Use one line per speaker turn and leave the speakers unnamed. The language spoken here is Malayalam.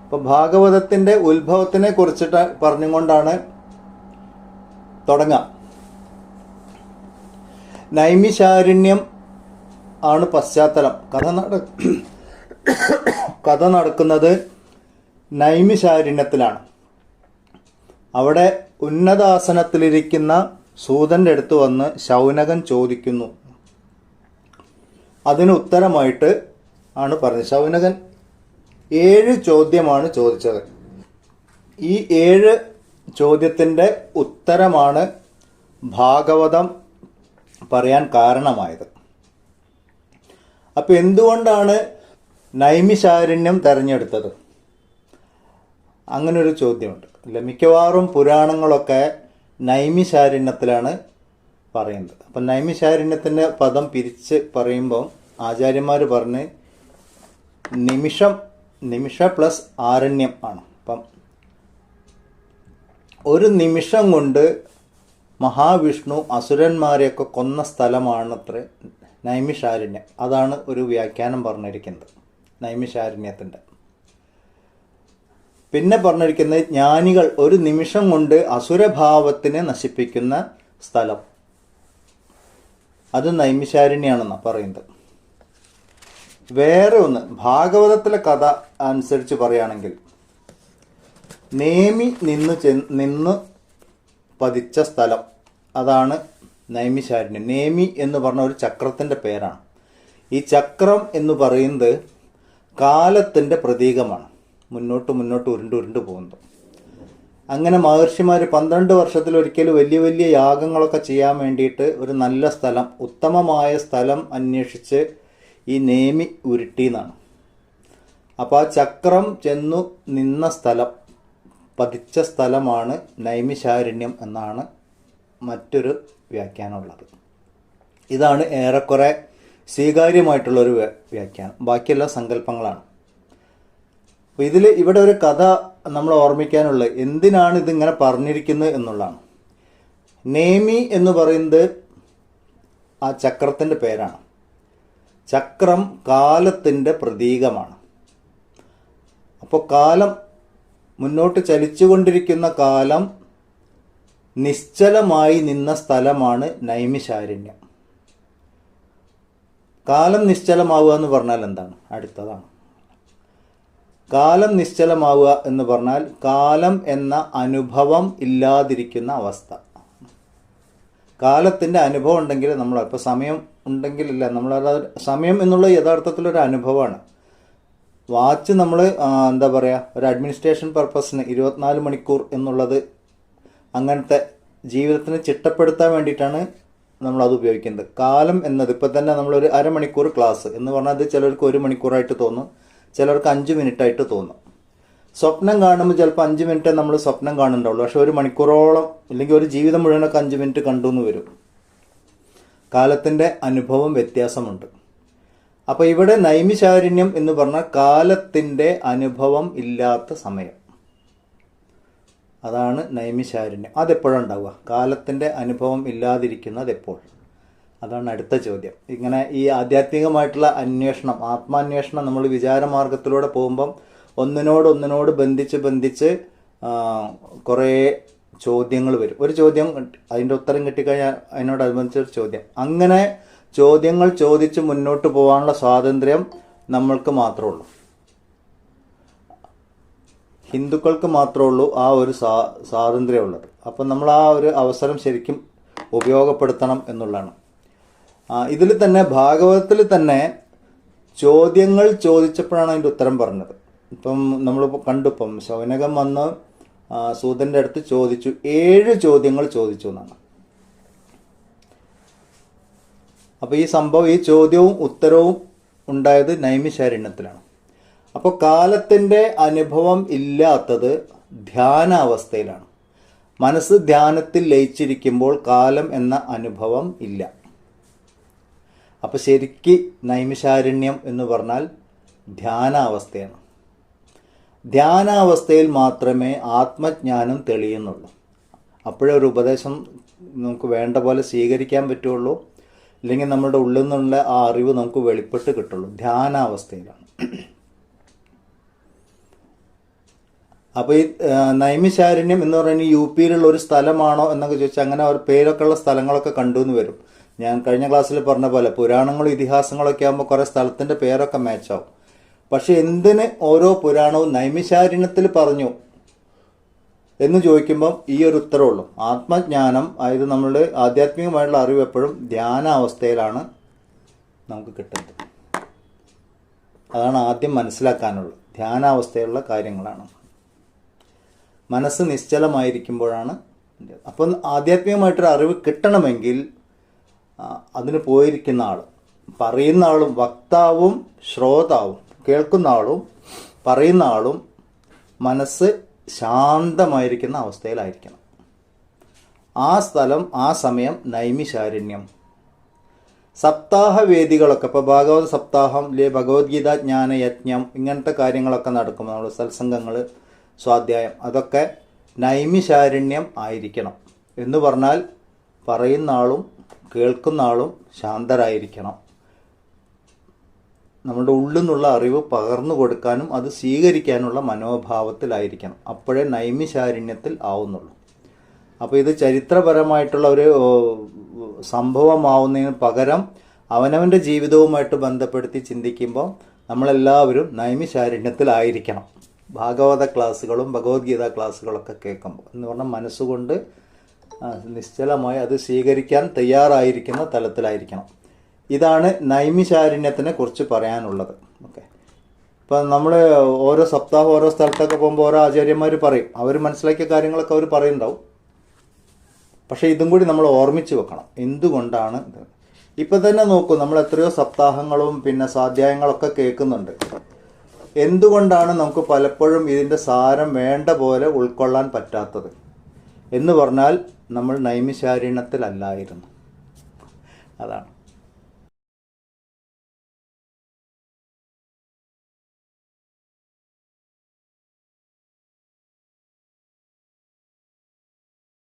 അപ്പോൾ ഭാഗവതത്തിൻ്റെ ഉത്ഭവത്തിനെ കുറിച്ചിട്ട് പറഞ്ഞുകൊണ്ടാണ് തുടങ്ങാം. നൈമിശാരണ്യം ആണ് പശ്ചാത്തലം. കഥ നടക്കുന്നത് നൈമിശാരണ്യത്തിലാണ്. അവിടെ ഉന്നതാസനത്തിലിരിക്കുന്ന സൂതൻ്റെ അടുത്ത് വന്ന് ശൗനകൻ ചോദിക്കുന്നു. അതിന് ഉത്തരമായിട്ട് ആണ് പറഞ്ഞത്. ശൗനകൻ 7 ചോദ്യമാണ് ചോദിച്ചത്. ഈ 7 ചോദ്യത്തിൻ്റെ ഉത്തരമാണ് ഭാഗവതം പറയാൻ കാരണമായത്. അപ്പോൾ എന്തുകൊണ്ടാണ് നൈമിശാരണ്യം തിരഞ്ഞെടുത്തത്? അങ്ങനൊരു ചോദ്യമുണ്ട്. മിക്കവാറും പുരാണങ്ങളൊക്കെ നൈമിശാരണ്യത്തിലാണ് പറയുന്നത്. അപ്പം നൈമിശാരണ്യത്തിൻ്റെ പദം പിരിച്ച് പറയുമ്പോൾ ആചാര്യന്മാർ പറഞ്ഞ് നിമിഷ പ്ലസ് ആരണ്യം ആണ്. അപ്പം ഒരു നിമിഷം കൊണ്ട് മഹാവിഷ്ണു അസുരന്മാരെയൊക്കെ കൊന്ന സ്ഥലമാണത്രേ നൈമിശാരണ്യം. അതാണ് ഒരു വ്യാഖ്യാനം പറഞ്ഞിരിക്കുന്നത് നൈമിശാരണ്യത്തിൻ്റെ. പിന്നെ പറഞ്ഞിരിക്കുന്നത് ജ്ഞാനികൾ ഒരു നിമിഷം കൊണ്ട് അസുരഭാവത്തിനെ നശിപ്പിക്കുന്ന സ്ഥലം, അത് നൈമിശാരണ്യാണെന്നാണ് പറയുന്നത്. വേറെ ഒന്ന്, ഭാഗവതത്തിലെ കഥ അനുസരിച്ച് പറയുകയാണെങ്കിൽ നേമി നിന്ന് പതിച്ച സ്ഥലം, അതാണ് നൈമിശാരണ്യം. നേമി എന്ന് പറഞ്ഞ ഒരു ചക്രത്തിൻ്റെ പേരാണ്. ഈ ചക്രം എന്ന് പറയുന്നത് കാലത്തിൻ്റെ പ്രതീകമാണ്. മുന്നോട്ട് ഉരുണ്ട് പോകുന്നത്. അങ്ങനെ മഹർഷിമാർ 12 വർഷത്തിലൊരിക്കൽ വലിയ വലിയ യാഗങ്ങളൊക്കെ ചെയ്യാൻ വേണ്ടിയിട്ട് ഒരു നല്ല സ്ഥലം, ഉത്തമമായ സ്ഥലം അന്വേഷിച്ച് ഈ നേമി ഉരുട്ടിയെന്നാണ്. അപ്പോൾ ആ ചക്രം ചെന്നു നിന്ന സ്ഥലം, പതിച്ച സ്ഥലമാണ് നൈമിശാരണ്യം എന്നാണ് മറ്റൊരു വ്യാഖ്യാനമുള്ളത്. ഇതാണ് ഏറെക്കുറെ സ്വീകാര്യമായിട്ടുള്ളൊരു വ്യാഖ്യാനം. ബാക്കിയെല്ലാം സങ്കല്പങ്ങളാണ്. അപ്പോൾ ഇവിടെ ഒരു കഥ നമ്മൾ ഓർമ്മിക്കാനുള്ളത് എന്തിനാണ് ഇതിങ്ങനെ പറഞ്ഞിരിക്കുന്നത് എന്നുള്ളതാണ്. നേമി എന്ന് പറയുന്നത് ആ ചക്രത്തിൻ്റെ പേരാണ്. ചക്രം കാലത്തിൻ്റെ പ്രതീകമാണ്. അപ്പോൾ കാലം, മുന്നോട്ട് ചലിച്ചുകൊണ്ടിരിക്കുന്ന കാലം നിശ്ചലമായി നിന്ന സ്ഥലമാണ് നൈമിശാരണ്യം. കാലം നിശ്ചലമാവുക എന്ന് പറഞ്ഞാൽ എന്താണ്? അടുത്തതാണ്. കാലം നിശ്ചലമാവുക എന്ന് പറഞ്ഞാൽ കാലം എന്ന അനുഭവം ഇല്ലാതിരിക്കുന്ന അവസ്ഥ. കാലത്തിൻ്റെ അനുഭവം ഉണ്ടെങ്കിൽ ഇപ്പോൾ സമയം ഉണ്ടെങ്കിലില്ല, സമയം എന്നുള്ള യഥാർത്ഥത്തിലൊരു അനുഭവമാണ്. വാച്ച് നമ്മൾ എന്താ പറയുക, ഒരു അഡ്മിനിസ്ട്രേഷൻ പർപ്പസിന് 24 മണിക്കൂർ എന്നുള്ളത് അങ്ങനത്തെ ജീവിതത്തിന് ചിട്ടപ്പെടുത്താൻ വേണ്ടിയിട്ടാണ് നമ്മളത് ഉപയോഗിക്കുന്നത്. കാലം എന്നത് ഇപ്പോൾ തന്നെ നമ്മളൊരു അരമണിക്കൂർ ക്ലാസ് എന്ന് പറഞ്ഞാൽ അത് ചിലർക്ക് 1 മണിക്കൂറായിട്ട് തോന്നും, ചിലർക്ക് 5 മിനിറ്റായിട്ട് തോന്നും. സ്വപ്നം കാണുമ്പോൾ ചിലപ്പോൾ 5 മിനിറ്റേ നമ്മൾ സ്വപ്നം കാണുന്നുണ്ടാവുള്ളൂ, പക്ഷെ 1 മണിക്കൂറോളം അല്ലെങ്കിൽ ഒരു ജീവിതം മുഴുവനൊക്കെ 5 മിനിറ്റ് കണ്ടു എന്ന് വരും. കാലത്തിൻ്റെ അനുഭവം വ്യത്യാസമുണ്ട്. അപ്പോൾ ഇവിടെ നൈമിശാരണ്യം എന്ന് പറഞ്ഞാൽ കാലത്തിൻ്റെ അനുഭവം ഇല്ലാത്ത സമയം, അതാണ് നൈമിശാരണ്യം. അതെപ്പോഴാണ് ഉണ്ടാവുക? കാലത്തിൻ്റെ അനുഭവം ഇല്ലാതിരിക്കുന്നത് എപ്പോൾ? അതാണ് അടുത്ത ചോദ്യം. ഇങ്ങനെ ഈ ആധ്യാത്മികമായിട്ടുള്ള അന്വേഷണം, ആത്മാന്വേഷണം നമ്മൾ വിചാരമാർഗത്തിലൂടെ പോകുമ്പം ഒന്നിനോട് ബന്ധിച്ച് കുറേ ചോദ്യങ്ങൾ വരും. ഒരു ചോദ്യം അതിൻ്റെ ഉത്തരം കിട്ടിക്കഴിഞ്ഞാൽ അതിനോടനുബന്ധിച്ചൊരു ചോദ്യം. അങ്ങനെ ചോദ്യങ്ങൾ ചോദിച്ച് മുന്നോട്ട് പോകാനുള്ള സ്വാതന്ത്ര്യം നമ്മൾക്ക് മാത്രമേ ഉള്ളൂ, ഹിന്ദുക്കൾക്ക് മാത്രമേ ഉള്ളൂ ആ ഒരു സ്വാതന്ത്ര്യം ഉള്ളത്. അപ്പം നമ്മൾ ആ ഒരു അവസരം ശരിക്കും ഉപയോഗപ്പെടുത്തണം എന്നുള്ളതാണ്. ഇതിൽ തന്നെ ഭാഗവതത്തിൽ തന്നെ ചോദ്യങ്ങൾ ചോദിച്ചപ്പോഴാണ് അതിൻ്റെ ഉത്തരം പറഞ്ഞത്. ഇപ്പം നമ്മൾ കണ്ടിപ്പം ശൗനകൻ വന്ന് സൂതൻ്റെ അടുത്ത് ചോദിച്ചു, 7 ചോദ്യങ്ങൾ ചോദിച്ചു എന്നാണ്. അപ്പോൾ ഈ ചോദ്യവും ഉത്തരവും ഉണ്ടായത് നൈമിശാരണ്യത്തിലാണ്. അപ്പോൾ കാലത്തിൻ്റെ അനുഭവം ഇല്ലാത്തത് ധ്യാനാവസ്ഥയിലാണ്. മനസ്സ് ധ്യാനത്തിൽ ലയിച്ചിരിക്കുമ്പോൾ കാലം എന്ന അനുഭവം ഇല്ല. അപ്പോൾ ശരിക്ക് നൈമിശാരണ്യം എന്ന് പറഞ്ഞാൽ ധ്യാനാവസ്ഥയാണ്. ധ്യാനാവസ്ഥയിൽ മാത്രമേ ആത്മജ്ഞാനം തെളിയുന്നുള്ളൂ. അപ്പോഴേ ഒരു ഉപദേശം നമുക്ക് വേണ്ട പോലെ സ്വീകരിക്കാൻ പറ്റുള്ളൂ, ഇല്ലെങ്കിൽ നമ്മുടെ ഉള്ളിൽ നിന്നുള്ള ആ അറിവ് നമുക്ക് വെളിപ്പെട്ട് കിട്ടുള്ളൂ. ധ്യാനാവസ്ഥയിലാണ്. അപ്പോൾ ഈ നൈമിശാരണ്യം എന്ന് പറയുന്നത് യു പിയിലുള്ള ഒരു സ്ഥലമാണോ എന്നൊക്കെ ചോദിച്ചാൽ അങ്ങനെ ഒരു പേരൊക്കെ ഉള്ള സ്ഥലങ്ങളൊക്കെ കണ്ടു എന്ന് വരും. ഞാൻ കഴിഞ്ഞ ക്ലാസ്സിൽ പറഞ്ഞ പോലെ പുരാണങ്ങളും ഇതിഹാസങ്ങളൊക്കെ ആകുമ്പോൾ കുറേ സ്ഥലത്തിൻ്റെ പേരൊക്കെ മാച്ചാവും. പക്ഷെ എന്തിന് ഓരോ പുരാണവും നൈമിശാരണ്യത്തിൽ പറഞ്ഞു എന്ന് ചോദിക്കുമ്പം ഈ ഒരു ഉത്തരവുള്ളൂ. ആത്മജ്ഞാനം, അതായത് നമ്മളുടെ ആധ്യാത്മികമായിട്ടുള്ള അറിവ് എപ്പോഴും ധ്യാനാവസ്ഥയിലാണ് നമുക്ക് കിട്ടുന്നത്. അതാണ് ആദ്യം മനസ്സിലാക്കാനുള്ളത്. ധ്യാനാവസ്ഥയിലുള്ള കാര്യങ്ങളാണ്. മനസ്സ് നിശ്ചലമായിരിക്കുമ്പോഴാണ്. അപ്പം ആധ്യാത്മികമായിട്ടൊരു അറിവ് കിട്ടണമെങ്കിൽ അതിന് പോയിരിക്കുന്ന ആൾ, പറയുന്ന ആളും, വക്താവും ശ്രോതാവും, കേൾക്കുന്ന ആളും പറയുന്ന ആളും മനസ്സ് ശാന്തമായിരിക്കുന്ന അവസ്ഥയിലായിരിക്കണം. ആ സ്ഥലം, ആ സമയം നൈമിശാരണ്യം. സപ്താഹ വേദികളൊക്കെ, ഇപ്പോൾ ഭാഗവത സപ്താഹം, ഭഗവത്ഗീത ജ്ഞാന യജ്ഞം, ഇങ്ങനത്തെ കാര്യങ്ങളൊക്കെ നടക്കുമ്പോൾ നമ്മൾ സത്സംഗങ്ങൾ, സ്വാധ്യായം, അതൊക്കെ നൈമിശാരണ്യം ആയിരിക്കണം. എന്ന് പറഞ്ഞാൽ പറയുന്ന ആളും കേൾക്കുന്ന ആളും ശാന്തരായിരിക്കണം. നമ്മുടെ ഉള്ളിൽ നിന്നുള്ള അറിവ് പകർന്നു കൊടുക്കാനും അത് സ്വീകരിക്കാനുള്ള മനോഭാവത്തിലായിരിക്കണം. അപ്പോഴേ നൈമിശാരണ്യത്തിൽ ആവുന്നുള്ളൂ. അപ്പോൾ ഇത് ചരിത്രപരമായിട്ടുള്ള ഒരു സംഭവമാവുന്നതിന് പകരം അവനവൻ്റെ ജീവിതവുമായിട്ട് ബന്ധപ്പെടുത്തി ചിന്തിക്കുമ്പോൾ നമ്മളെല്ലാവരും നൈമിശാരണ്യത്തിലായിരിക്കണം. ഭാഗവത ക്ലാസ്സുകളും ഭഗവത്ഗീത ക്ലാസ്സുകളൊക്കെ കേൾക്കുമ്പോൾ എന്ന് പറഞ്ഞാൽ മനസ്സുകൊണ്ട് നിശ്ചലമായി അത് സ്വീകരിക്കാൻ തയ്യാറായിരിക്കുന്ന തലത്തിലായിരിക്കണം. ഇതാണ് നൈമിശാരണ്യത്തിനെ കുറിച്ച് പറയാനുള്ളത്. ഓക്കെ. ഇപ്പം നമ്മൾ ഓരോ സപ്താഹം ഓരോ സ്ഥലത്തൊക്കെ പോകുമ്പോൾ ഓരോ ആചാര്യന്മാർ പറയും, അവർ മനസ്സിലാക്കിയ കാര്യങ്ങളൊക്കെ അവർ പറയുന്നുണ്ടാവും. പക്ഷേ ഇതും കൂടി നമ്മൾ ഓർമ്മിച്ച് വെക്കണം, എന്തുകൊണ്ടാണ് ഇത്. ഇപ്പം തന്നെ നോക്കൂ, നമ്മൾ എത്രയോ സപ്താഹങ്ങളും പിന്നെ സ്വാധ്യായങ്ങളൊക്കെ കേൾക്കുന്നുണ്ട്. എന്തുകൊണ്ടാണ് നമുക്ക് പലപ്പോഴും ഇതിൻ്റെ സാരം വേണ്ട പോലെ ഉൾക്കൊള്ളാൻ പറ്റാത്തത് എന്ന് പറഞ്ഞാൽ നമ്മൾ നൈമിശാരണ്യത്തിലല്ലായിരുന്നു. അതാണ്.